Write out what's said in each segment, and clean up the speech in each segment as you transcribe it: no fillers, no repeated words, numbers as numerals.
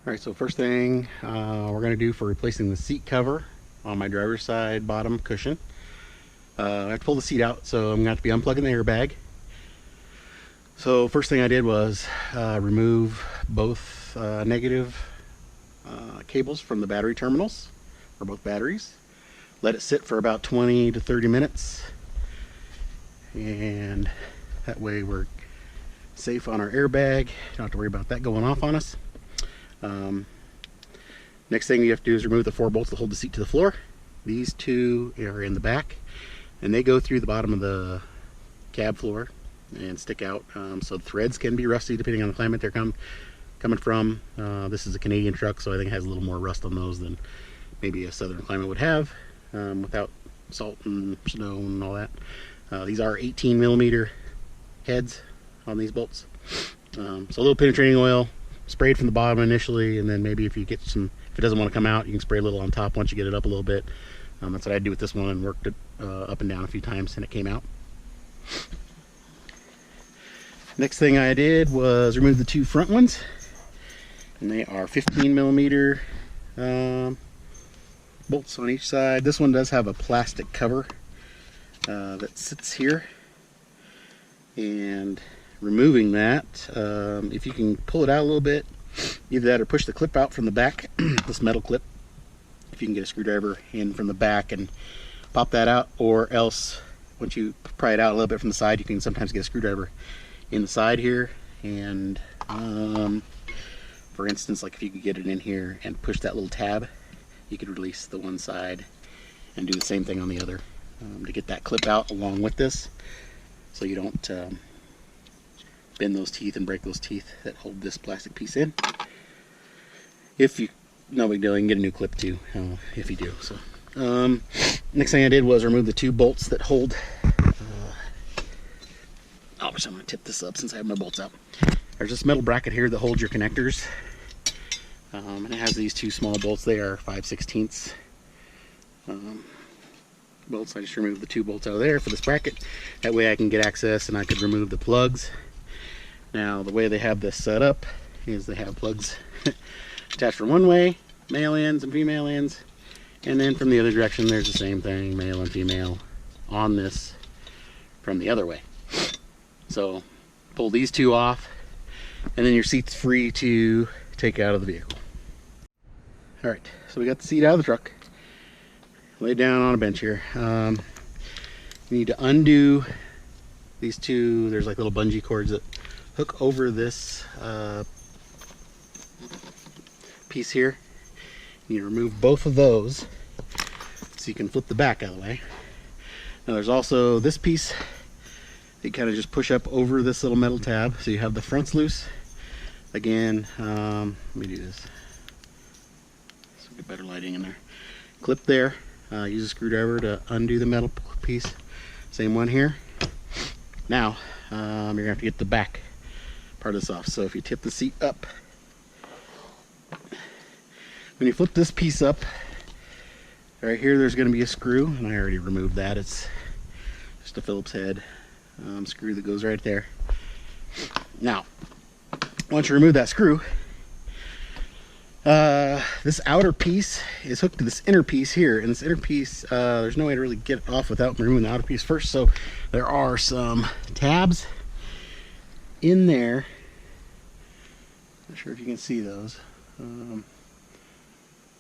All right, so first thing we're going to do for replacing the seat cover on my driver's side bottom cushion. I have to pull the seat out, so I'm going to have to be unplugging the airbag. So first thing I did was remove both negative cables from the battery terminals, or both batteries. Let it sit for about 20 to 30 minutes, and that way we're safe on our airbag. Don't have to worry about that going off on us. Next thing you have to do is remove the 4 bolts that hold the seat to the floor. These 2 are in the back, and they go through the bottom of the cab floor and stick out. So the threads can be rusty depending on the climate they're coming from. This is a Canadian truck, so I think it has a little more rust on those than maybe a southern climate would have, without salt and snow and all that. These are 18 millimeter heads on these bolts. So a little penetrating oil sprayed from the bottom initially, and then maybe if you get some, if it doesn't want to come out, you can spray a little on top once you get it up a little bit. That's what I did with this one, and worked it up and down a few times, and it came out. Next thing I did was remove the 2 front ones, and they are 15 millimeter bolts on each side. This one does have a plastic cover that sits here, and removing that, if you can pull it out a little bit, either that or push the clip out from the back, this metal clip, if you can get a screwdriver in from the back and pop that out, or else once you pry it out a little bit from the side, you can sometimes get a screwdriver in the side here, and for instance, like if you could get it in here and push that little tab, you could release the one side and do the same thing on the other, to get that clip out along with this, so you don't bend those teeth and break those teeth that hold this plastic piece in. If you, no big deal, you can get a new clip too, if you do. So next thing I did was remove the 2 bolts that hold I'm going to tip this up since I have my bolts out. There's this metal bracket here that holds your connectors, and it has these 2 small bolts. They are 5/16 bolts. I just removed the 2 bolts out of there for this bracket. That way I can get access and I could remove the plugs. Now the way they have this set up is they have plugs attached from one way, male ends and female ends, and then from the other direction there's the same thing, male and female, on this from the other way. So pull these 2 off, and then your seat's free to take out of the vehicle. Alright, so we got the seat out of the truck, laid down on a bench here. You need to undo these 2, there's like little bungee cords that hook over this piece here. You need to remove both of those so you can flip the back out of the way. Now there's also this piece. You kind of just push up over this little metal tab, so you have the fronts loose. Again, let me do this so we get better lighting in there. Clip there. Use a screwdriver to undo the metal piece. Same one here. Now you're gonna have to get the back part of this off. So if you tip the seat up, when you flip this piece up, right here, there's going to be a screw, and I already removed that. It's just a Phillips head screw that goes right there. Now, once you remove that screw, this outer piece is hooked to this inner piece here, and this inner piece, there's no way to really get it off without removing the outer piece first. So there are some tabs in there. Not sure if you can see those.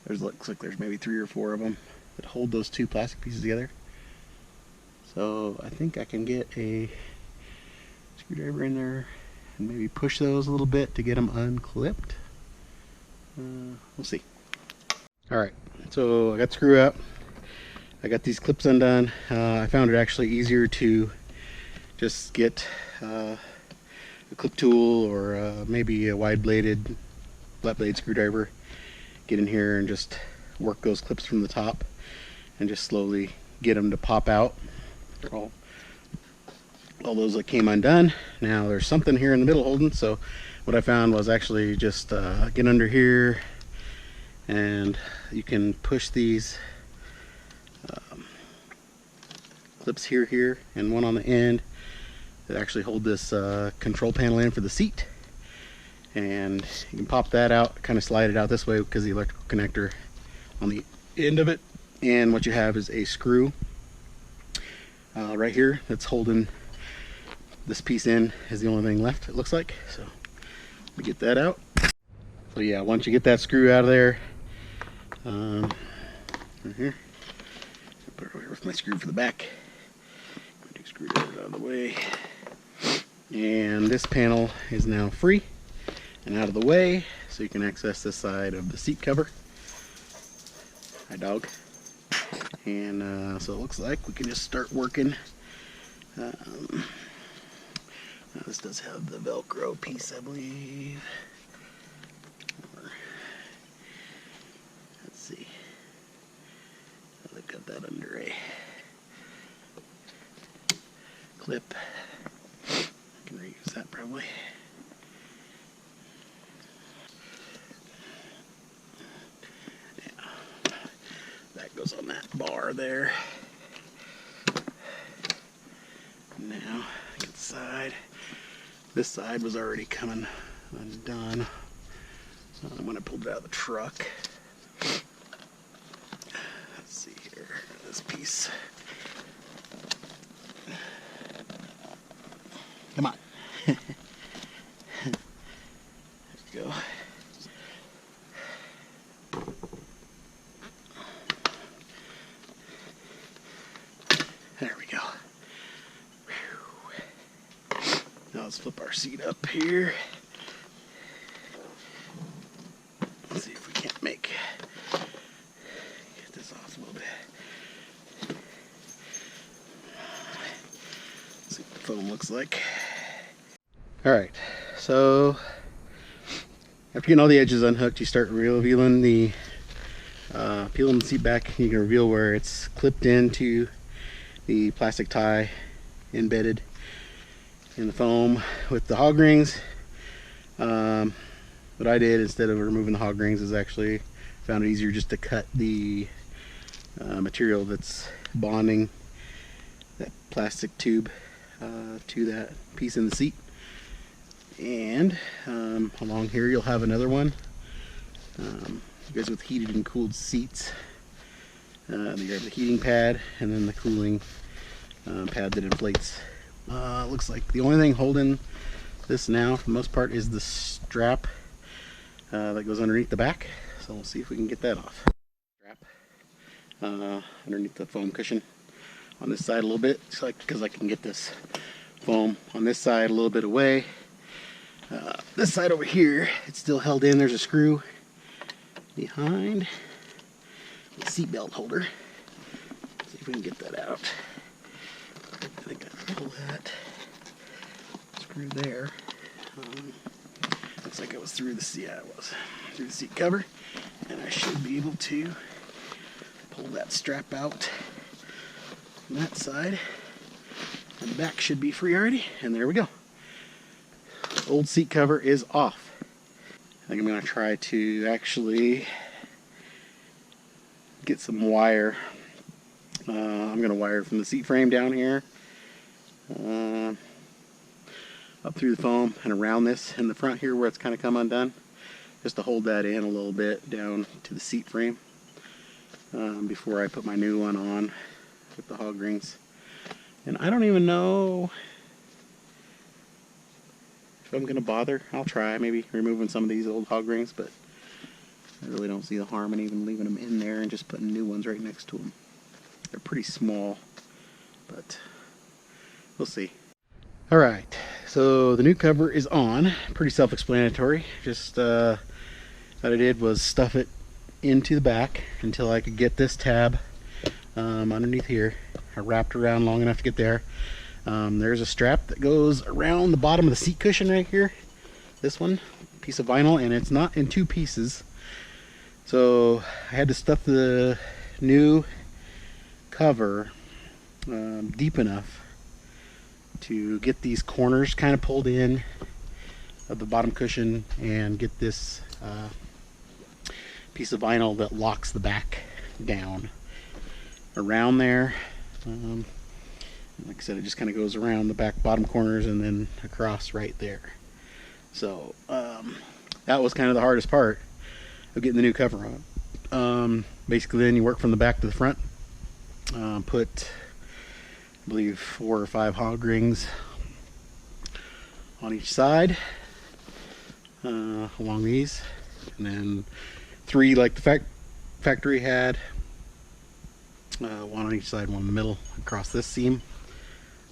Looks like there's maybe 3 or 4 of them that hold those 2 plastic pieces together. So I think I can get a screwdriver in there and maybe push those a little bit to get them unclipped. We'll see. Alright, so I got the screw out. I got these clips undone. I found it actually easier to just get a clip tool or maybe a wide bladed flat blade screwdriver, get in here and just work those clips from the top and just slowly get them to pop out. All those that came undone. Now there's something here in the middle holding, so what I found was actually just get under here, and you can push these clips here and one on the end that actually hold this control panel in for the seat, and you can pop that out, kind of slide it out this way because the electrical connector on the end of it. And what you have is a screw right here that's holding this piece in, is the only thing left, it looks like. So let me get that out. So yeah, once you get that screw out of there, right here, I'll put it over here with my screw for the back. Take screwdrivers out of the way, and this panel is now free and out of the way, so you can access this side of the seat cover. Hi, dog. And so it looks like we can just start working. Now this does have the Velcro piece, I believe. Let's see. They've got that under a clip. I can reuse that probably. Yeah. That goes on that bar there. Now, get the side. This side was already coming undone when I pulled it out of the truck. Let's see here, this piece. Come on. There you go. There we go. Now let's flip our seat up here. Let's see if we can't get this off a little bit. Let's see what the foam looks like. Alright, so after getting all the edges unhooked, you start revealing the peeling the seat back. You can reveal where it's clipped into the plastic tie embedded in the foam with the hog rings. What I did instead of removing the hog rings is actually found it easier just to cut the material that's bonding that plastic tube to that piece in the seat. And along here you'll have another one. You guys with heated and cooled seats. You have the heating pad and then the cooling pad that inflates. Looks like the only thing holding this now for the most part is the strap that goes underneath the back. So we'll see if we can get that off. Strap underneath the foam cushion on this side a little bit, because I can get this foam on this side a little bit away. This side over here, it's still held in. There's a screw behind the seatbelt holder. Let's see if we can get that out. I think I can pull that screw there. Looks like it was through the seat. Yeah, it was through the seat cover, and I should be able to pull that strap out on that side. And the back should be free already, and there we go. Old seat cover is off. I think I'm going to try to actually get some wire. I'm going to wire from the seat frame down here up through the foam and around this in the front here where it's kind of come undone, just to hold that in a little bit down to the seat frame before I put my new one on with the hog rings. And I don't even know if I'm going to bother. I'll try maybe removing some of these old hog rings, but I really don't see the harm in even leaving them in there and just putting new ones right next to them. They're pretty small, but we'll see. Alright, so the new cover is on. Pretty self-explanatory. Just what I did was stuff it into the back until I could get this tab underneath here. I wrapped around long enough to get there. There's a strap that goes around the bottom of the seat cushion right here. This one, piece of vinyl, and it's not in two pieces. So I had to stuff the new cover deep enough to get these corners kind of pulled in of the bottom cushion and get this piece of vinyl that locks the back down around there. Like I said, it just kind of goes around the back bottom corners and then across right there. So that was kind of the hardest part of getting the new cover on. Basically, then you work from the back to the front. Put, I believe, 4 or 5 hog rings on each side along these, and then 3 like the factory had, 1 on each side, 1 in the middle across this seam.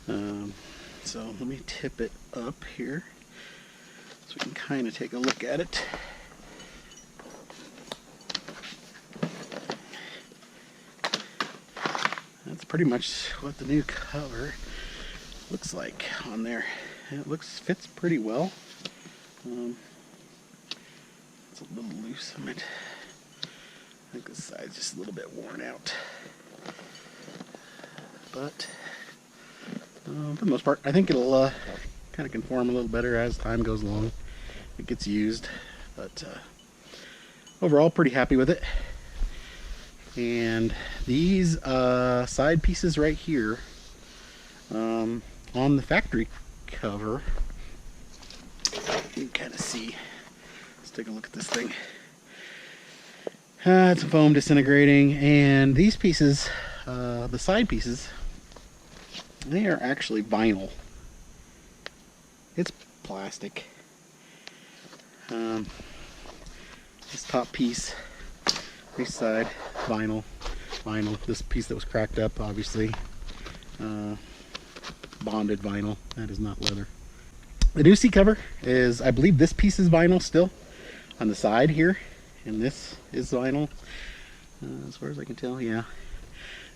So let me tip it up here so we can kind of take a look at it. That's pretty much what the new cover looks like on there. It fits pretty well. It's a little loose. I think this side's just a little bit worn out. But for the most part, I think it'll kind of conform a little better as time goes along. It gets used, but overall, pretty happy with it. And these side pieces right here on the factory cover, you can kind of see. Let's take a look at this thing. It's foam disintegrating, and these pieces, the side pieces, they are actually vinyl. It's plastic. This top piece, this side, vinyl. This piece that was cracked up, obviously, bonded vinyl. That is not leather. The new seat cover is, I believe this piece is vinyl still on the side here, and this is vinyl, as far as I can tell, yeah.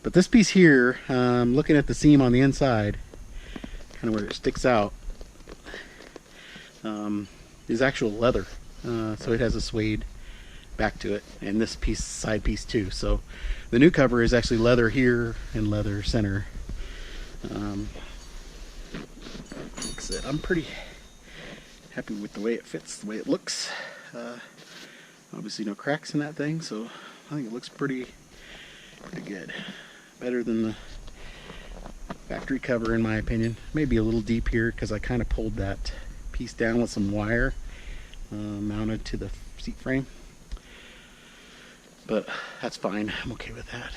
But this piece here, looking at the seam on the inside, kind of where it sticks out, is actual leather. So it has a suede back to it, and this piece, side piece too. So the new cover is actually leather here and leather center. Like I said, I'm pretty happy with the way it fits, the way it looks. Obviously no cracks in that thing, so I think it looks pretty good. Better than the factory cover in my opinion. Maybe a little deep here because I kind of pulled that piece down with some wire mounted to the seat frame. But that's fine, I'm okay with that.